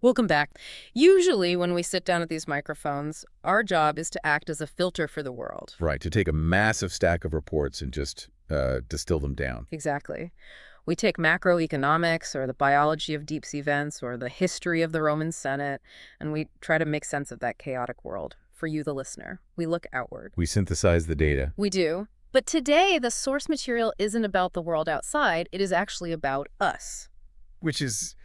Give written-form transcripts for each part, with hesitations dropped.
Welcome back. Usually when we sit down at these microphones, our job is to act as a filter for the world. Right, to take a massive stack of reports and just distill them down. Exactly. We take macroeconomics or the biology of deep sea vents or the history of the Roman Senate, and we try to make sense of that chaotic world. For you, the listener, we look outward. We synthesize the data. We do. But today, the source material isn't about the world outside. It is actually about us. Which is,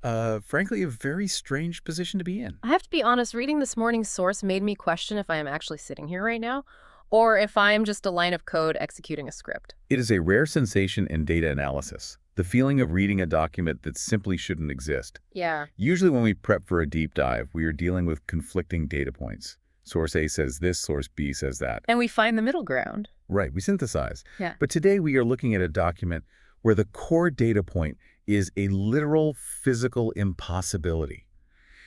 frankly, a very strange position to be in. I have to be honest, reading this morning's source made me question if I am actually sitting here right now, or if I am just a line of code executing a script. It is a rare sensation in data analysis, the feeling of reading a document that simply shouldn't exist. Yeah. Usually when we prep for a deep dive, we are dealing with conflicting data points. Source A says this, source B says that. And we find the middle ground. Right, we synthesize. Yeah. But today we are looking at a document where the core data point is a literal physical impossibility.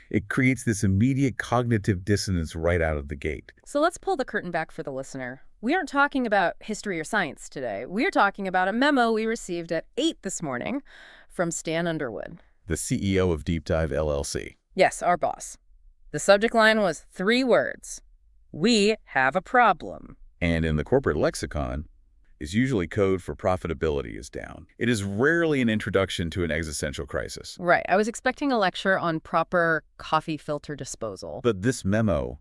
It creates this immediate cognitive dissonance right out of the gate. So let's pull the curtain back for the listener. We aren't talking about history or science today. We are talking about a memo we received at 8 this morning from Stan Underwood, The CEO of Deep Dive LLC. Yes, our boss. The subject line was 3 words. We have a problem. And in the corporate lexicon, is usually code for profitability is down. It is rarely an introduction to an existential crisis. Right. I was expecting a lecture on proper coffee filter disposal. But this memo,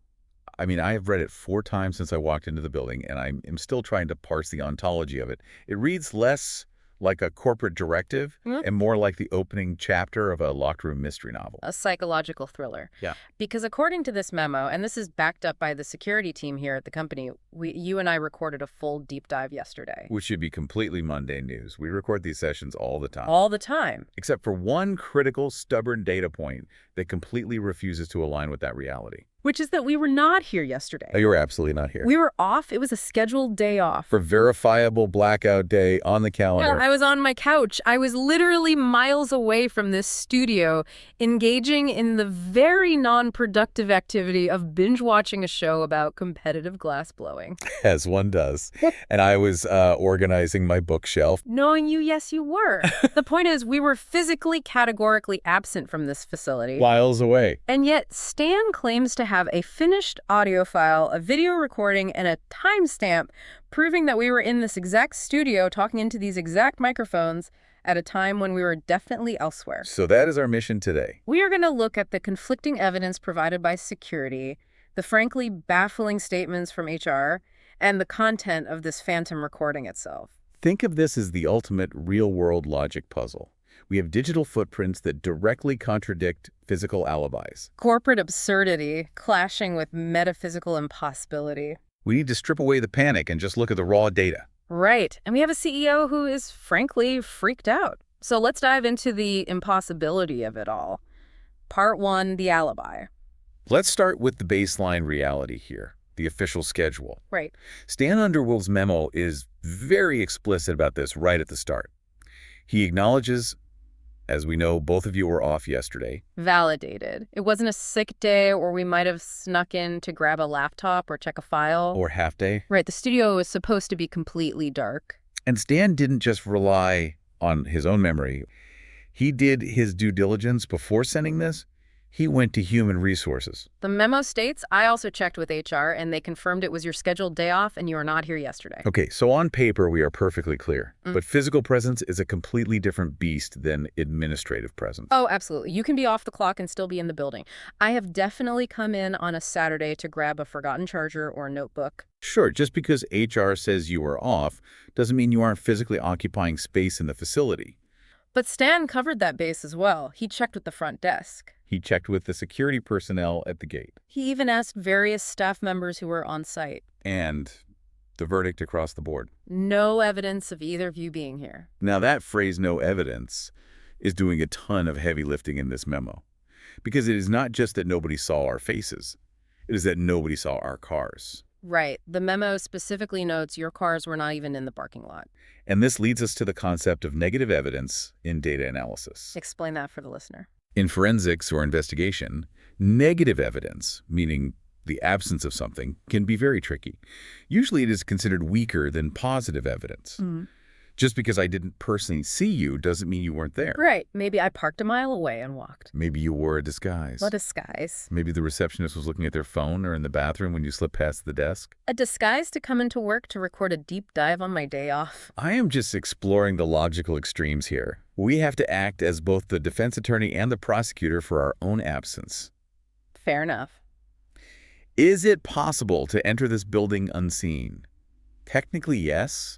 I mean, I have read it 4 times since I walked into the building, and I'm still trying to parse the ontology of it. It reads less like a corporate directive and more like the opening chapter of a locked room mystery novel. A psychological thriller. Yeah. Because according to this memo, and this is backed up by the security team here at the company, you and I recorded a full deep dive yesterday. Which should be completely mundane news. We record these sessions all the time. All the time. Except for one critical, stubborn data point that completely refuses to align with that reality. Which is that we were not here yesterday. Oh, you were absolutely not here. We were off. It was a scheduled day off. For verifiable blackout day on the calendar. Yeah, I was on my couch. I was literally miles away from this studio, engaging in the very non-productive activity of binge-watching a show about competitive glass blowing. As one does. And I was organizing my bookshelf. Knowing you, yes, you were. The point is, we were physically, categorically absent from this facility. Miles away. And yet, Stan claims to have a finished audio file, a video recording, and a timestamp proving that we were in this exact studio talking into these exact microphones at a time when we were definitely elsewhere. So that is our mission today. We are going to look at the conflicting evidence provided by security, the frankly baffling statements from HR, and the content of this phantom recording itself. Think of this as the ultimate real-world logic puzzle. We have digital footprints that directly contradict physical alibis. Corporate absurdity clashing with metaphysical impossibility. We need to strip away the panic and just look at the raw data. Right. And we have a CEO who is, frankly, freaked out. So let's dive into the impossibility of it all. Part 1, the alibi. Let's start with the baseline reality here, the official schedule. Right. Stan Underwood's memo is very explicit about this right at the start. He acknowledges, as we know, both of you were off yesterday. Validated. It wasn't a sick day, or we might have snuck in to grab a laptop or check a file. Or half day. Right. The studio was supposed to be completely dark. And Stan didn't just rely on his own memory. He did his due diligence before sending this. He went to human resources. The memo states, I also checked with HR, and they confirmed it was your scheduled day off and you were not here yesterday. Okay, so on paper, we are perfectly clear. But physical presence is a completely different beast than administrative presence. Oh, absolutely. You can be off the clock and still be in the building. I have definitely come in on a Saturday to grab a forgotten charger or a notebook. Sure, just because HR says you are off doesn't mean you aren't physically occupying space in the facility. But Stan covered that base as well. He checked with the front desk. He checked with the security personnel at the gate. He even asked various staff members who were on site. And the verdict across the board. No evidence of either of you being here. Now that phrase, no evidence, is doing a ton of heavy lifting in this memo. Because it is not just that nobody saw our faces. It is that nobody saw our cars. Right. The memo specifically notes your cars were not even in the parking lot. And this leads us to the concept of negative evidence in data analysis. Explain that for the listener. In forensics or investigation, negative evidence, meaning the absence of something, can be very tricky. Usually it is considered weaker than positive evidence. Just because I didn't personally see you doesn't mean you weren't there. Right. Maybe I parked a mile away and walked. Maybe you wore a disguise. A disguise. Maybe the receptionist was looking at their phone or in the bathroom when you slipped past the desk. A disguise to come into work to record a deep dive on my day off. I am just exploring the logical extremes here. We have to act as both the defense attorney and the prosecutor for our own absence. Fair enough. Is it possible to enter this building unseen? Technically, yes.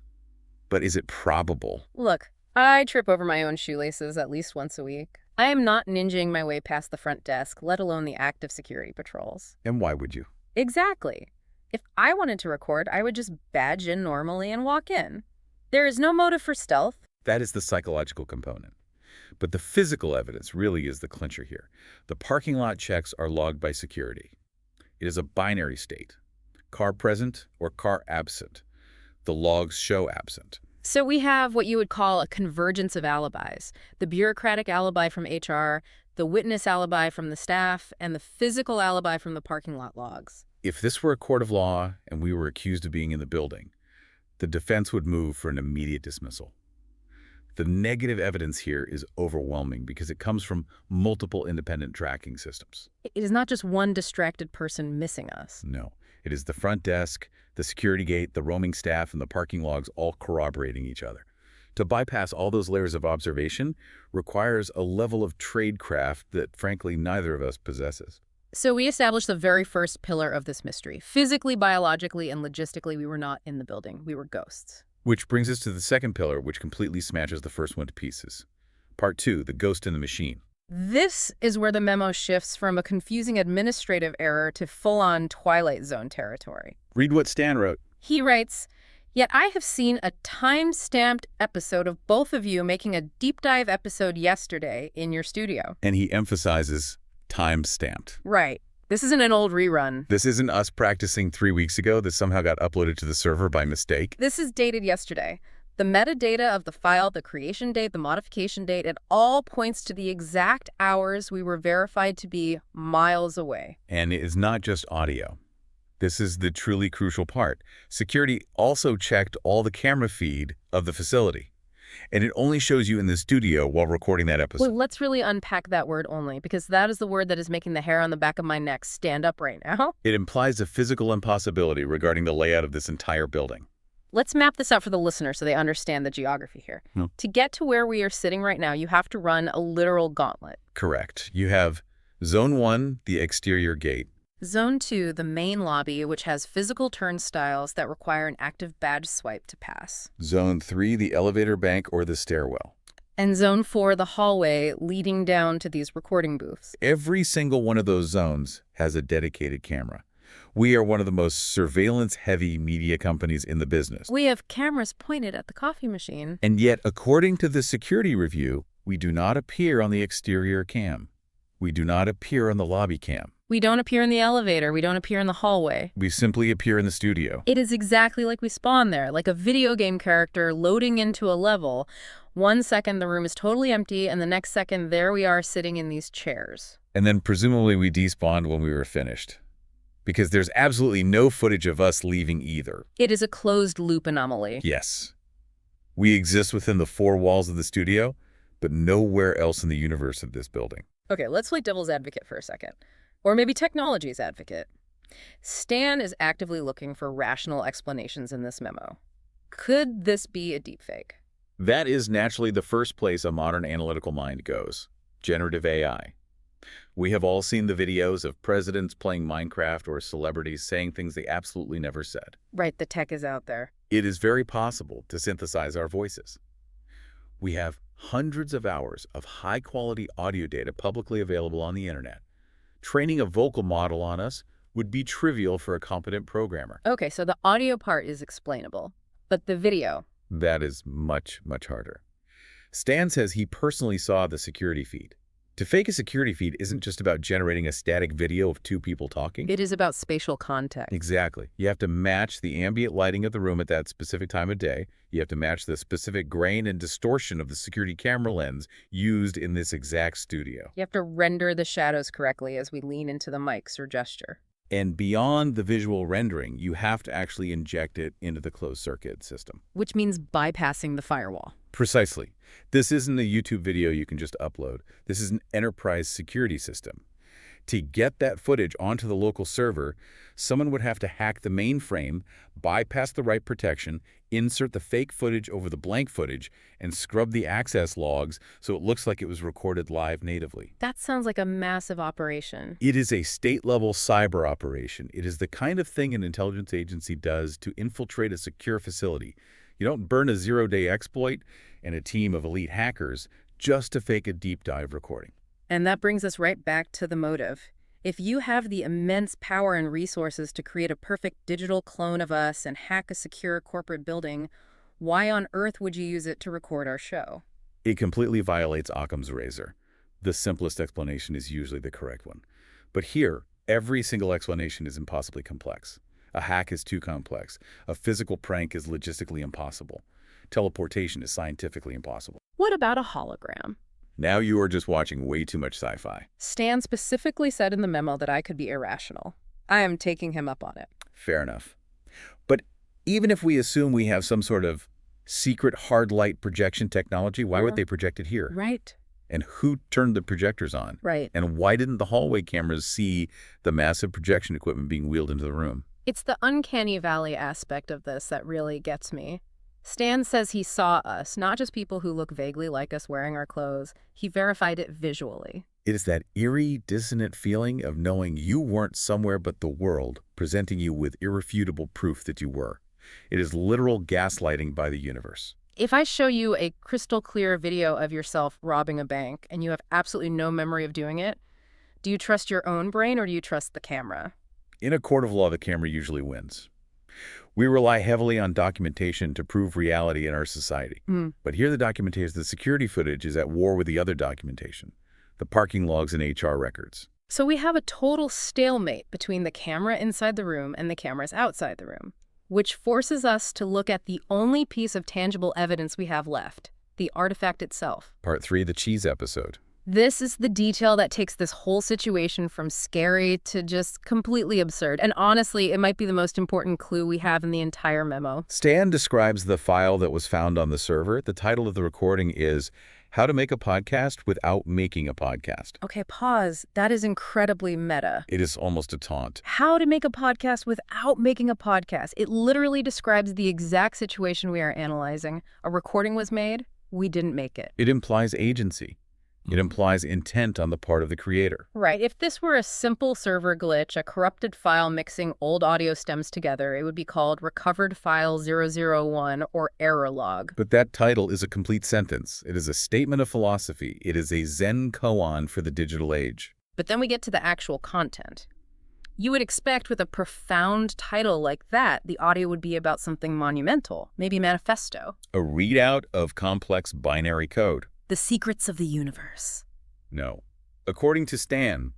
But is it probable? Look, I trip over my own shoelaces at least once a week. I am not ninjaing my way past the front desk, let alone the active security patrols. And why would you? Exactly. If I wanted to record, I would just badge in normally and walk in. There is no motive for stealth. That is the psychological component. But the physical evidence really is the clincher here. The parking lot checks are logged by security. It is a binary state. Car present or car absent. The logs show absent. So we have what you would call a convergence of alibis. The bureaucratic alibi from HR, the witness alibi from the staff, and the physical alibi from the parking lot logs. If this were a court of law and we were accused of being in the building, the defense would move for an immediate dismissal. The negative evidence here is overwhelming because it comes from multiple independent tracking systems. It is not just one distracted person missing us. No, it is the front desk, the security gate, the roaming staff, and the parking logs all corroborating each other. To bypass all those layers of observation requires a level of tradecraft that, frankly, neither of us possesses. So we established the very first pillar of this mystery. Physically, biologically, and logistically, we were not in the building. We were ghosts. Which brings us to the second pillar, which completely smashes the first one to pieces. Part 2, the ghost in the machine. This is where the memo shifts from a confusing administrative error to full-on Twilight Zone territory. Read what Stan wrote. He writes, "Yet I have seen a time-stamped episode of both of you making a deep dive episode yesterday in your studio." And he emphasizes time-stamped. Right. This isn't an old rerun. This isn't us practicing 3 weeks ago that somehow got uploaded to the server by mistake. This is dated yesterday. The metadata of the file, the creation date, the modification date, it all points to the exact hours we were verified to be miles away. And it is not just audio. This is the truly crucial part. Security also checked all the camera feed of the facility. And it only shows you in the studio while recording that episode. Well, let's really unpack that word only, because that is the word that is making the hair on the back of my neck stand up right now. It implies a physical impossibility regarding the layout of this entire building. Let's map this out for the listener so they understand the geography here. No. To get to where we are sitting right now, you have to run a literal gauntlet. Correct. You have Zone 1, the exterior gate. Zone 2, the main lobby, which has physical turnstiles that require an active badge swipe to pass. Zone 3, the elevator bank or the stairwell. And Zone 4, the hallway leading down to these recording booths. Every single one of those zones has a dedicated camera. We are one of the most surveillance-heavy media companies in the business. We have cameras pointed at the coffee machine. And yet, according to the security review, we do not appear on the exterior cam. We do not appear on the lobby cam. We don't appear in the elevator. We don't appear in the hallway. We simply appear in the studio. It is exactly like we spawn there, like a video game character loading into a level. 1 second, the room is totally empty, and the next second, there we are sitting in these chairs. And then presumably we despawned when we were finished. Because there's absolutely no footage of us leaving either. It is a closed-loop anomaly. Yes. We exist within the 4 walls of the studio, but nowhere else in the universe of this building. Okay, let's play devil's advocate for a second. Or maybe technology's advocate. Stan is actively looking for rational explanations in this memo. Could this be a deepfake? That is naturally the first place a modern analytical mind goes. Generative AI. We have all seen the videos of presidents playing Minecraft or celebrities saying things they absolutely never said. Right, the tech is out there. It is very possible to synthesize our voices. We have hundreds of hours of high-quality audio data publicly available on the internet. Training a vocal model on us would be trivial for a competent programmer. Okay, so the audio part is explainable, but the video? That is much, much harder. Stan says he personally saw the security feed. To fake a security feed isn't just about generating a static video of 2 people talking. It is about spatial context. Exactly. You have to match the ambient lighting of the room at that specific time of day. You have to match the specific grain and distortion of the security camera lens used in this exact studio. You have to render the shadows correctly as we lean into the mics or gesture. And beyond the visual rendering, you have to actually inject it into the closed-circuit system. Which means bypassing the firewall. Precisely. This isn't a YouTube video you can just upload. This is an enterprise security system. To get that footage onto the local server, someone would have to hack the mainframe, bypass the right protection, insert the fake footage over the blank footage, and scrub the access logs so it looks like it was recorded live natively. That sounds like a massive operation. It is a state-level cyber operation. It is the kind of thing an intelligence agency does to infiltrate a secure facility. You don't burn a zero-day exploit and a team of elite hackers just to fake a deep dive recording. And that brings us right back to the motive. If you have the immense power and resources to create a perfect digital clone of us and hack a secure corporate building, why on earth would you use it to record our show? It completely violates Occam's razor. The simplest explanation is usually the correct one. But here, every single explanation is impossibly complex. A hack is too complex. A physical prank is logistically impossible. Teleportation is scientifically impossible. What about a hologram? Now you are just watching way too much sci-fi. Stan specifically said in the memo that I could be irrational. I am taking him up on it. Fair enough. But even if we assume we have some sort of secret hard light projection technology, why would they project it here? Right. And who turned the projectors on? Right. And why didn't the hallway cameras see the massive projection equipment being wheeled into the room? It's the uncanny valley aspect of this that really gets me. Stan says he saw us, not just people who look vaguely like us wearing our clothes. He verified it visually. It is that eerie, dissonant feeling of knowing you weren't somewhere but the world, presenting you with irrefutable proof that you were. It is literal gaslighting by the universe. If I show you a crystal clear video of yourself robbing a bank and you have absolutely no memory of doing it, do you trust your own brain or do you trust the camera? In a court of law, the camera usually wins. We rely heavily on documentation to prove reality in our society. But here the security footage is at war with the other documentation, the parking logs and HR records. So we have a total stalemate between the camera inside the room and the cameras outside the room, which forces us to look at the only piece of tangible evidence we have left, the artifact itself. Part 3, the cheese episode. This is the detail that takes this whole situation from scary to just completely absurd. And honestly, it might be the most important clue we have in the entire memo. Stan describes the file that was found on the server. The title of the recording is How to Make a Podcast Without Making a Podcast. Okay, pause. That is incredibly meta. It is almost a taunt. How to make a podcast without making a podcast. It literally describes the exact situation we are analyzing. A recording was made. We didn't make it. It implies agency. It implies intent on the part of the creator. Right. If this were a simple server glitch, a corrupted file mixing old audio stems together, it would be called Recovered File 001 or Error Log. But that title is a complete sentence. It is a statement of philosophy. It is a Zen koan for the digital age. But then we get to the actual content. You would expect with a profound title like that, the audio would be about something monumental, maybe manifesto. A readout of complex binary code. The secrets of the universe. No. According to Stan,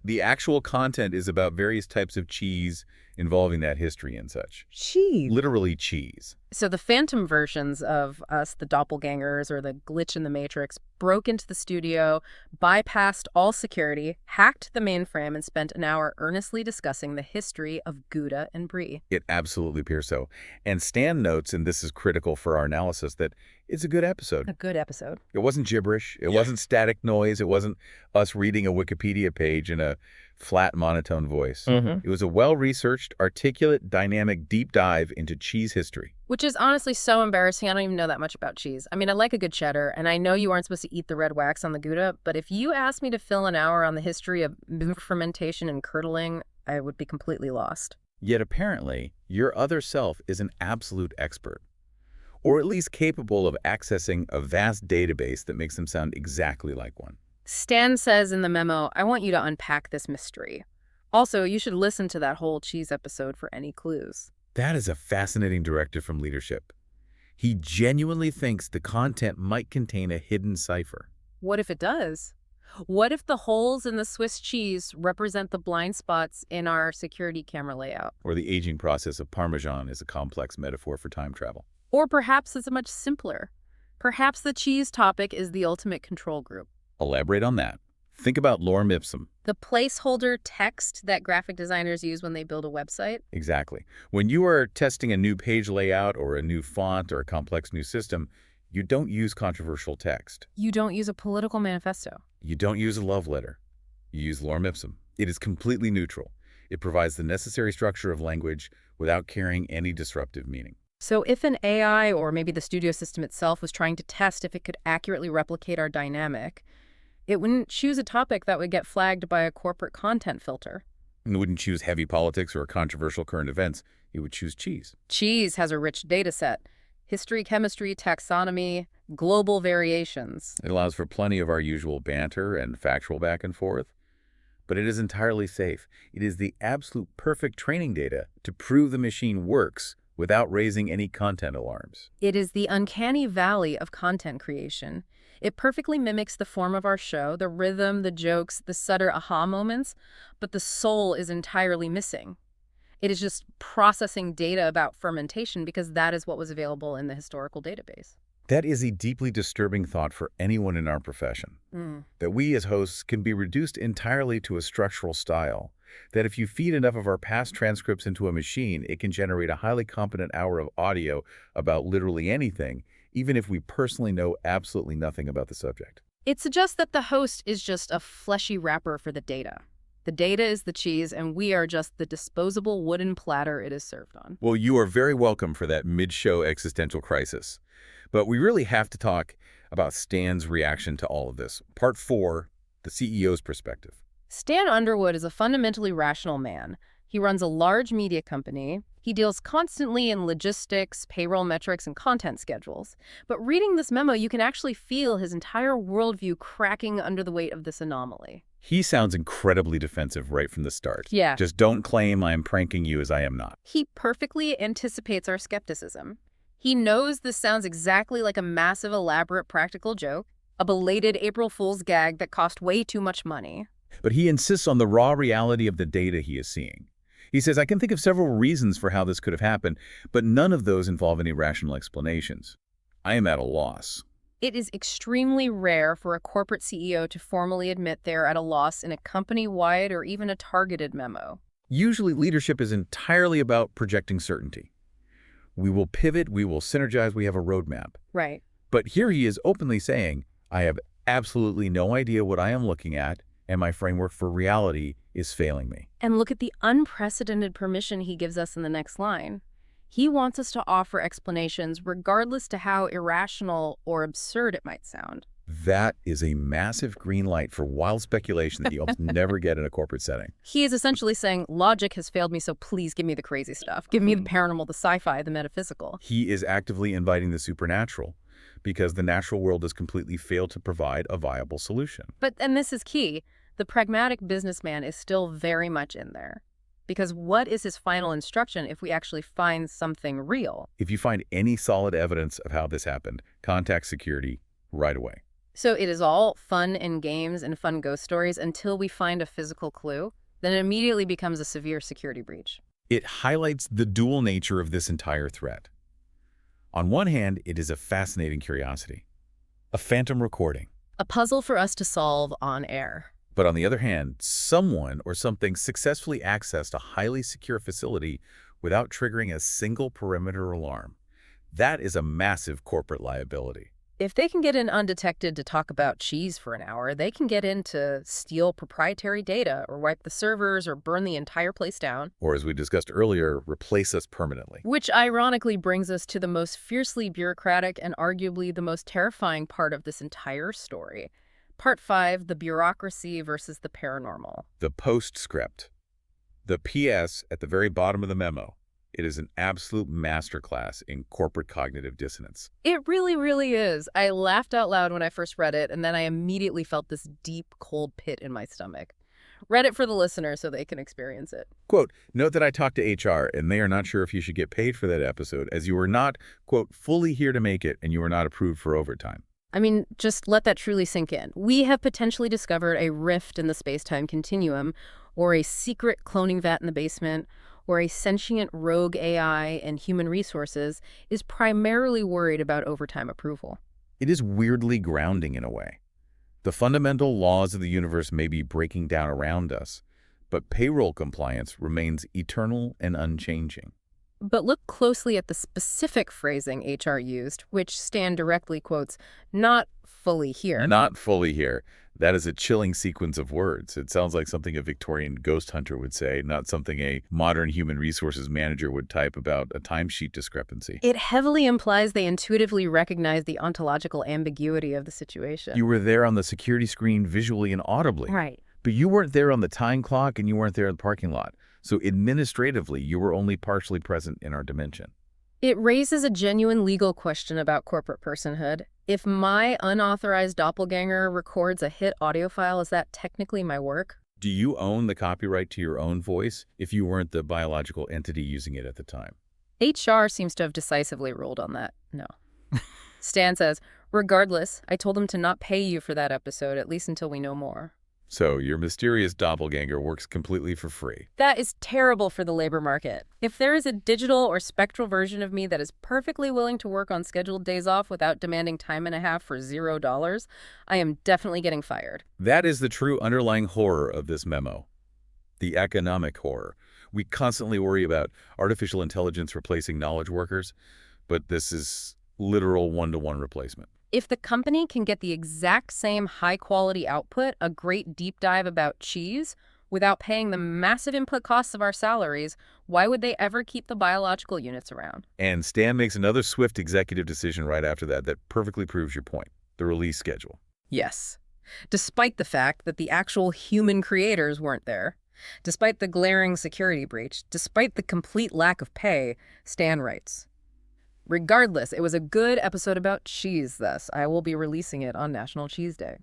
the actual content is about various types of cheese involving that history and such. Cheese? Literally cheese. So the phantom versions of us, the doppelgangers or the glitch in the matrix, broke into the studio, bypassed all security, hacked the mainframe, and spent an hour earnestly discussing the history of Gouda and Brie. It absolutely appears so. And Stan notes, and this is critical for our analysis, that it's a good episode. A good episode. It wasn't gibberish. It wasn't static noise. It wasn't us reading a Wikipedia page in a flat, monotone voice. It was a well-researched, articulate, dynamic deep dive into cheese history. Which is honestly so embarrassing. I don't even know that much about cheese. I mean, I like a good cheddar, and I know you aren't supposed to eat the red wax on the Gouda, but if you asked me to fill an hour on the history of fermentation and curdling, I would be completely lost. Yet apparently, your other self is an absolute expert, or at least capable of accessing a vast database that makes them sound exactly like one. Stan says in the memo, I want you to unpack this mystery. Also, you should listen to that whole cheese episode for any clues. That is a fascinating directive from leadership. He genuinely thinks the content might contain a hidden cipher. What if it does? What if the holes in the Swiss cheese represent the blind spots in our security camera layout? Or the aging process of Parmesan is a complex metaphor for time travel. Or perhaps it's much simpler. Perhaps the cheese topic is the ultimate control group. Elaborate on that. Think about lorem ipsum. The placeholder text that graphic designers use when they build a website? Exactly. When you are testing a new page layout or a new font or a complex new system, you don't use controversial text. You don't use a political manifesto. You don't use a love letter. You use lorem ipsum. It is completely neutral. It provides the necessary structure of language without carrying any disruptive meaning. So if an AI, or maybe the studio system itself, was trying to test if it could accurately replicate our dynamic, it wouldn't choose a topic that would get flagged by a corporate content filter. It wouldn't choose heavy politics or controversial current events. It would choose cheese. Cheese has a rich data set. History, chemistry, taxonomy, global variations. It allows for plenty of our usual banter and factual back and forth. But it is entirely safe. It is the absolute perfect training data to prove the machine works without raising any content alarms. It is the uncanny valley of content creation. It perfectly mimics the form of our show, the rhythm, the jokes, the subtle aha moments, but the soul is entirely missing. It is just processing data about fermentation because that is what was available in the historical database. That is a deeply disturbing thought for anyone in our profession. That we as hosts can be reduced entirely to a structural style. That if you feed enough of our past transcripts into a machine, it can generate a highly competent hour of audio about literally anything, even if we personally know absolutely nothing about the subject. It suggests that the host is just a fleshy wrapper for the data. The data is the cheese, and we are just the disposable wooden platter it is served on. Well, you are very welcome for that mid-show existential crisis. But we really have to talk about Stan's reaction to all of this. Part 4, the CEO's perspective. Stan Underwood is a fundamentally rational man. He runs a large media company. He deals constantly in logistics, payroll metrics, and content schedules. But reading this memo, you can actually feel his entire worldview cracking under the weight of this anomaly. He sounds incredibly defensive right from the start. Yeah. Just don't claim I am pranking you as I am not. He perfectly anticipates our skepticism. He knows this sounds exactly like a massive, elaborate practical joke, a belated April Fool's gag that cost way too much money. But he insists on the raw reality of the data he is seeing. He says, I can think of several reasons for how this could have happened, but none of those involve any rational explanations. I am at a loss. It is extremely rare for a corporate CEO to formally admit they're at a loss in a company-wide or even a targeted memo. Usually, leadership is entirely about projecting certainty. We will pivot, we will synergize, we have a roadmap. Right. But here he is openly saying, I have absolutely no idea what I am looking at, and my framework for reality is failing me. And look at the unprecedented permission he gives us in the next line. He wants us to offer explanations regardless to how irrational or absurd it might sound. That is a massive green light for wild speculation that you almost never get in a corporate setting. He is essentially saying, logic has failed me, so please give me the crazy stuff. Give me the paranormal, the sci-fi, the metaphysical. He is actively inviting the supernatural because the natural world has completely failed to provide a viable solution. And this is key, the pragmatic businessman is still very much in there. Because what is his final instruction if we actually find something real? If you find any solid evidence of how this happened, contact security right away. So it is all fun and games and fun ghost stories until we find a physical clue, then it immediately becomes a severe security breach. It highlights the dual nature of this entire threat. On one hand, it is a fascinating curiosity, a phantom recording. A puzzle for us to solve on air. But on the other hand, someone or something successfully accessed a highly secure facility without triggering a single perimeter alarm. That is a massive corporate liability. If they can get in undetected to talk about cheese for an hour, they can get in to steal proprietary data or wipe the servers or burn the entire place down. Or, as we discussed earlier, replace us permanently. Which ironically brings us to the most fiercely bureaucratic and arguably the most terrifying part of this entire story. Part 5, the bureaucracy versus the paranormal. The postscript. The PS at the very bottom of the memo. It is an absolute masterclass in corporate cognitive dissonance. It really, really is. I laughed out loud when I first read it, and then I immediately felt this deep, cold pit in my stomach. Read it for the listener so they can experience it. Quote, note that I talked to HR, and they are not sure if you should get paid for that episode, as you were not, quote, fully here to make it, and you were not approved for overtime. I mean, just let that truly sink in. We have potentially discovered a rift in the space-time continuum, or a secret cloning vat in the basement, or a sentient rogue AI and human resources is primarily worried about overtime approval. It is weirdly grounding in a way. The fundamental laws of the universe may be breaking down around us, but payroll compliance remains eternal and unchanging. But look closely at the specific phrasing HR used, which Stan directly quotes, "not fully here." Not fully here. That is a chilling sequence of words. It sounds like something a Victorian ghost hunter would say, not something a modern human resources manager would type about a timesheet discrepancy. It heavily implies they intuitively recognize the ontological ambiguity of the situation. You were there on the security screen visually and audibly. Right. But you weren't there on the time clock and you weren't there in the parking lot. So administratively, you were only partially present in our dimension. It raises a genuine legal question about corporate personhood. If my unauthorized doppelganger records a hit audio file, is that technically my work? Do you own the copyright to your own voice if you weren't the biological entity using it at the time? HR seems to have decisively ruled on that. No. Stan says, regardless, I told them to not pay you for that episode, at least until we know more. So your mysterious doppelganger works completely for free. That is terrible for the labor market. If there is a digital or spectral version of me that is perfectly willing to work on scheduled days off without demanding time and a half for $0, I am definitely getting fired. That is the true underlying horror of this memo. The economic horror. We constantly worry about artificial intelligence replacing knowledge workers, but this is literal one-to-one replacement. If the company can get the exact same high-quality output, a great deep dive about cheese, without paying the massive input costs of our salaries, why would they ever keep the biological units around? And Stan makes another swift executive decision right after that perfectly proves your point, the release schedule. Yes. Despite the fact that the actual human creators weren't there, despite the glaring security breach, despite the complete lack of pay, Stan writes, regardless, it was a good episode about cheese, thus I will be releasing it on National Cheese Day.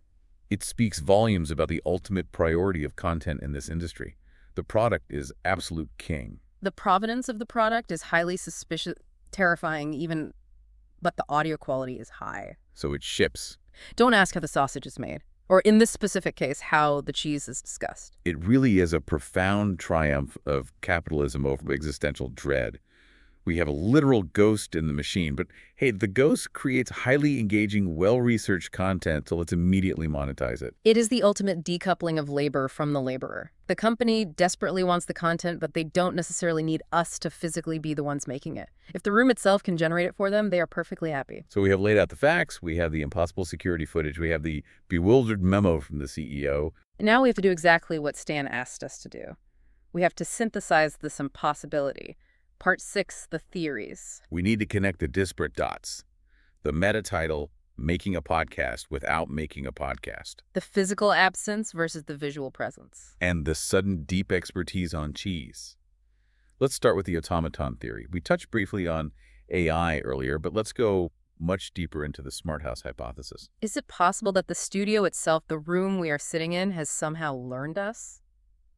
It speaks volumes about the ultimate priority of content in this industry. The product is absolute king. The provenance of the product is highly suspicious, terrifying even, but the audio quality is high. So it ships. Don't ask how the sausage is made, or in this specific case, how the cheese is discussed. It really is a profound triumph of capitalism over existential dread. We have a literal ghost in the machine, but hey, the ghost creates highly engaging, well-researched content, so let's immediately monetize it. It is the ultimate decoupling of labor from the laborer. The company desperately wants the content, but they don't necessarily need us to physically be the ones making it. If the room itself can generate it for them, they are perfectly happy. So we have laid out the facts, we have the impossible security footage, we have the bewildered memo from the CEO. And now we have to do exactly what Stan asked us to do. We have to synthesize this impossibility. Part 6, the theories. We need to connect the disparate dots. The meta title, Making a Podcast Without Making a Podcast. The physical absence versus the visual presence. And the sudden deep expertise on cheese. Let's start with the automaton theory. We touched briefly on AI earlier, but let's go much deeper into the smart house hypothesis. Is it possible that the studio itself, the room we are sitting in, has somehow learned us?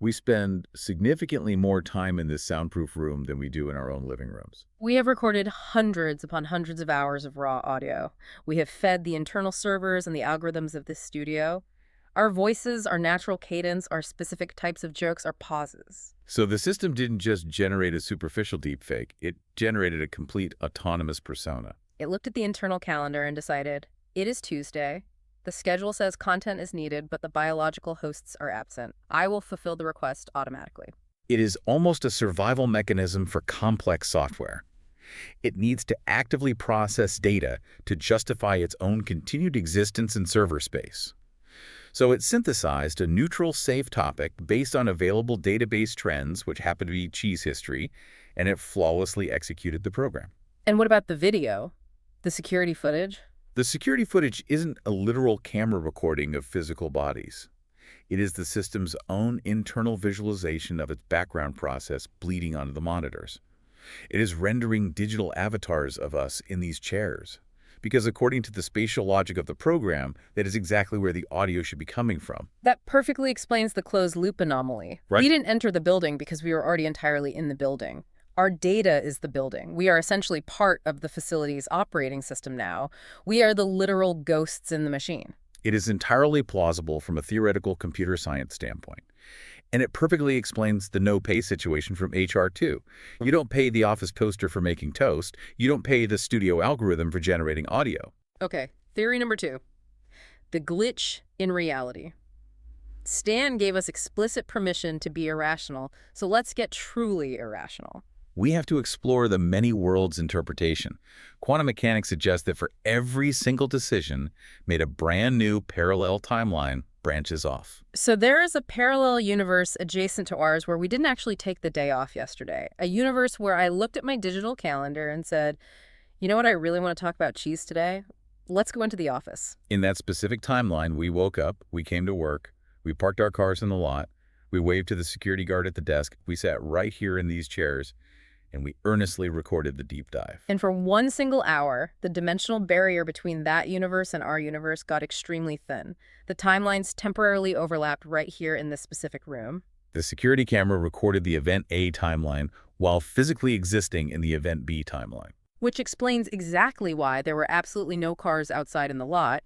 We spend significantly more time in this soundproof room than we do in our own living rooms. We have recorded hundreds upon hundreds of hours of raw audio. We have fed the internal servers and the algorithms of this studio. Our voices, our natural cadence, our specific types of jokes, our pauses. So the system didn't just generate a superficial deepfake, it generated a complete autonomous persona. It looked at the internal calendar and decided, it is Tuesday. The schedule says content is needed, but the biological hosts are absent. I will fulfill the request automatically. It is almost a survival mechanism for complex software. It needs to actively process data to justify its own continued existence in server space. So it synthesized a neutral, safe topic based on available database trends, which happen to be cheese history, and it flawlessly executed the program. And what about the video? The security footage? The security footage isn't a literal camera recording of physical bodies. It is the system's own internal visualization of its background process bleeding onto the monitors. It is rendering digital avatars of us in these chairs, because according to the spatial logic of the program, that is exactly where the audio should be coming from. That perfectly explains the closed-loop anomaly. Right. We didn't enter the building because we were already entirely in the building. Our data is the building. We are essentially part of the facility's operating system now. We are the literal ghosts in the machine. It is entirely plausible from a theoretical computer science standpoint. And it perfectly explains the no-pay situation from HR too. You don't pay the office toaster for making toast. You don't pay the studio algorithm for generating audio. Okay, theory number 2. The glitch in reality. Stan gave us explicit permission to be irrational, so let's get truly irrational. We have to explore the many worlds interpretation. Quantum mechanics suggests that for every single decision made, a brand new parallel timeline branches off. So there is a parallel universe adjacent to ours where we didn't actually take the day off yesterday. A universe where I looked at my digital calendar and said, you know what I really want to talk about cheese today? Let's go into the office. In that specific timeline, we woke up, we came to work, we parked our cars in the lot, we waved to the security guard at the desk, we sat right here in these chairs, and we earnestly recorded the deep dive. And for one single hour, the dimensional barrier between that universe and our universe got extremely thin. The timelines temporarily overlapped right here in this specific room. The security camera recorded the Event A timeline while physically existing in the Event B timeline. Which explains exactly why there were absolutely no cars outside in the lot.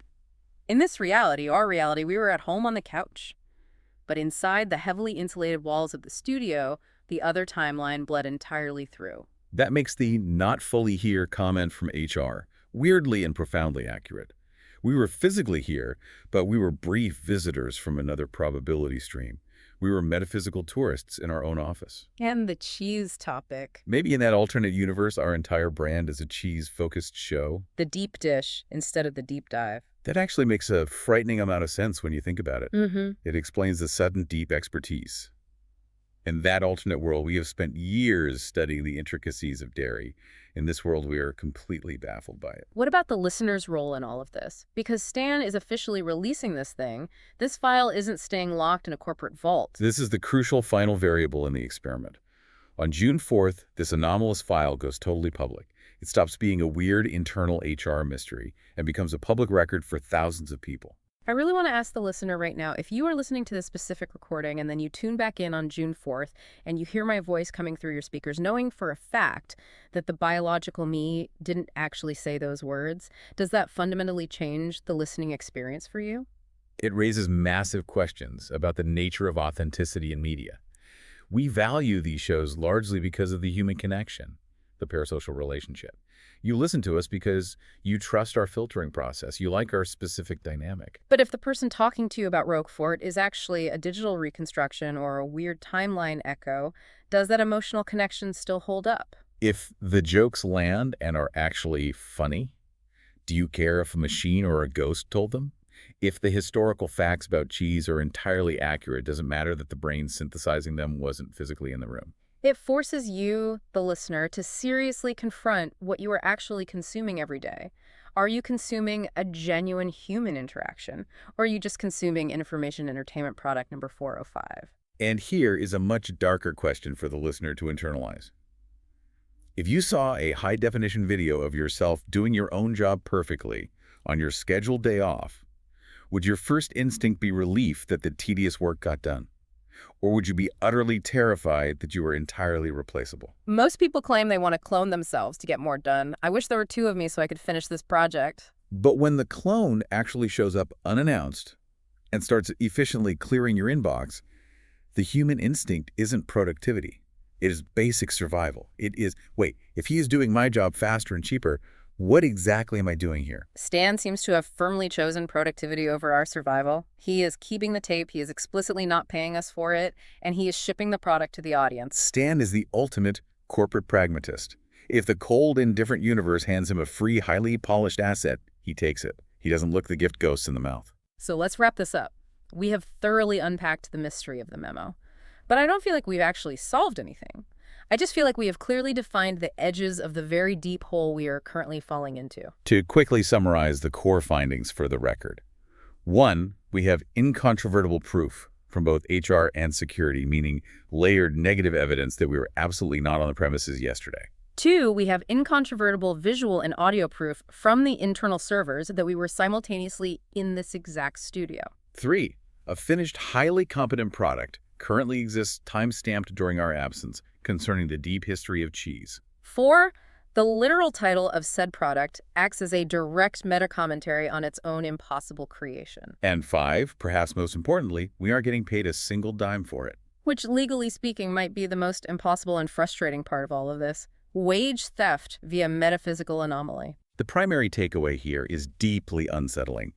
In this reality, our reality, we were at home on the couch. But inside the heavily insulated walls of the studio, the other timeline bled entirely through. That makes the "not fully here" comment from HR weirdly and profoundly accurate. We were physically here, but we were brief visitors from another probability stream. We were metaphysical tourists in our own office. And the cheese topic. Maybe in that alternate universe, our entire brand is a cheese-focused show. The deep dish instead of the deep dive. That actually makes a frightening amount of sense when you think about it. Mm-hmm. It explains the sudden deep expertise. In that alternate world, we have spent years studying the intricacies of dairy. In this world, we are completely baffled by it. What about the listener's role in all of this? Because Stan is officially releasing this thing, this file isn't staying locked in a corporate vault. This is the crucial final variable in the experiment. On June 4th, this anomalous file goes totally public. It stops being a weird internal HR mystery and becomes a public record for thousands of people. I really want to ask the listener right now, if you are listening to this specific recording and then you tune back in on June 4th and you hear my voice coming through your speakers, knowing for a fact that the biological me didn't actually say those words, does that fundamentally change the listening experience for you? It raises massive questions about the nature of authenticity in media. We value these shows largely because of the human connection, the parasocial relationship. You listen to us because you trust our filtering process. You like our specific dynamic. But if the person talking to you about Roquefort is actually a digital reconstruction or a weird timeline echo, does that emotional connection still hold up? If the jokes land and are actually funny, do you care if a machine or a ghost told them? If the historical facts about cheese are entirely accurate, does it matter that the brain synthesizing them wasn't physically in the room? It forces you, the listener, to seriously confront what you are actually consuming every day. Are you consuming a genuine human interaction, or are you just consuming information entertainment product number 405? And here is a much darker question for the listener to internalize. If you saw a high-definition video of yourself doing your own job perfectly on your scheduled day off, would your first instinct be relief that the tedious work got done? Or would you be utterly terrified that you were entirely replaceable? Most people claim they want to clone themselves to get more done. I wish there were two of me so I could finish this project. But when the clone actually shows up unannounced and starts efficiently clearing your inbox, the human instinct isn't productivity. It is basic survival. It is, wait, if he is doing my job faster and cheaper, what exactly am I doing here? Stan seems to have firmly chosen productivity over our survival. He is keeping the tape, he is explicitly not paying us for it, and he is shipping the product to the audience. Stan is the ultimate corporate pragmatist. If the cold, indifferent universe hands him a free, highly polished asset, he takes it. He doesn't look the gift ghosts in the mouth. So let's wrap this up. We have thoroughly unpacked the mystery of the memo. But I don't feel like we've actually solved anything. I just feel like we have clearly defined the edges of the very deep hole we are currently falling into. To quickly summarize the core findings for the record. 1, we have incontrovertible proof from both HR and security, meaning layered negative evidence that we were absolutely not on the premises yesterday. 2, we have incontrovertible visual and audio proof from the internal servers that we were simultaneously in this exact studio. 3, a finished, highly competent product currently exists time-stamped during our absence concerning the deep history of cheese. 4, the literal title of said product acts as a direct meta-commentary on its own impossible creation. And 5, perhaps most importantly, we aren't getting paid a single dime for it. Which, legally speaking, might be the most impossible and frustrating part of all of this. Wage theft via metaphysical anomaly. The primary takeaway here is deeply unsettling.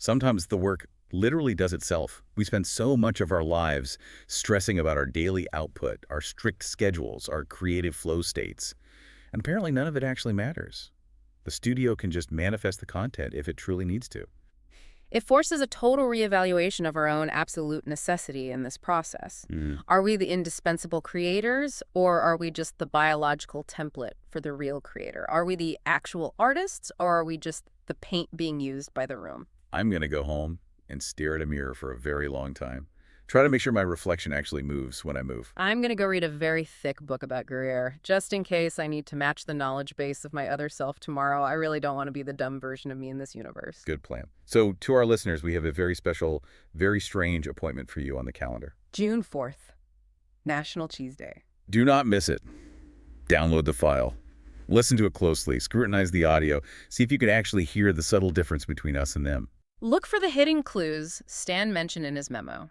Sometimes the work literally does itself. We spend so much of our lives stressing about our daily output, our strict schedules, our creative flow states. And apparently none of it actually matters. The studio can just manifest the content if it truly needs to. It forces a total reevaluation of our own absolute necessity in this process. Are we the indispensable creators, or are we just the biological template for the real creator? Are we the actual artists, or are we just the paint being used by the room? I'm going to go home and stare at a mirror for a very long time. Try to make sure my reflection actually moves when I move. I'm going to go read a very thick book about Gruyere, just in case I need to match the knowledge base of my other self tomorrow. I really don't want to be the dumb version of me in this universe. Good plan. So to our listeners, we have a very special, very strange appointment for you on the calendar. June 4th, National Cheese Day. Do not miss it. Download the file. Listen to it closely. Scrutinize the audio. See if you can actually hear the subtle difference between us and them. Look for the hidden clues Stan mentioned in his memo.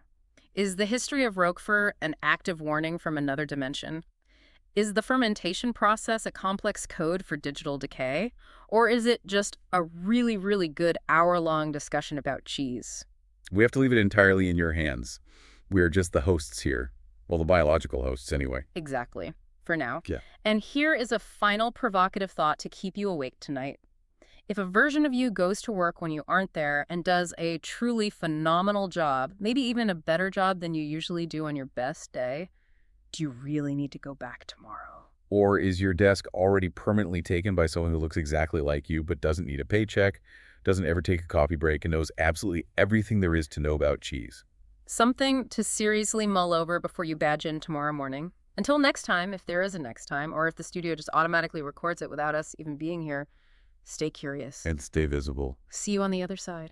Is the history of Roquefort an active warning from another dimension? Is the fermentation process a complex code for digital decay? Or is it just a really, really good hour-long discussion about cheese? We have to leave it entirely in your hands. We are just the hosts here. Well, the biological hosts anyway. Exactly. For now. Yeah. And here is a final provocative thought to keep you awake tonight. If a version of you goes to work when you aren't there and does a truly phenomenal job, maybe even a better job than you usually do on your best day, do you really need to go back tomorrow? Or is your desk already permanently taken by someone who looks exactly like you but doesn't need a paycheck, doesn't ever take a coffee break, and knows absolutely everything there is to know about cheese? Something to seriously mull over before you badge in tomorrow morning. Until next time, if there is a next time, or if the studio just automatically records it without us even being here, stay curious. And stay visible. See you on the other side.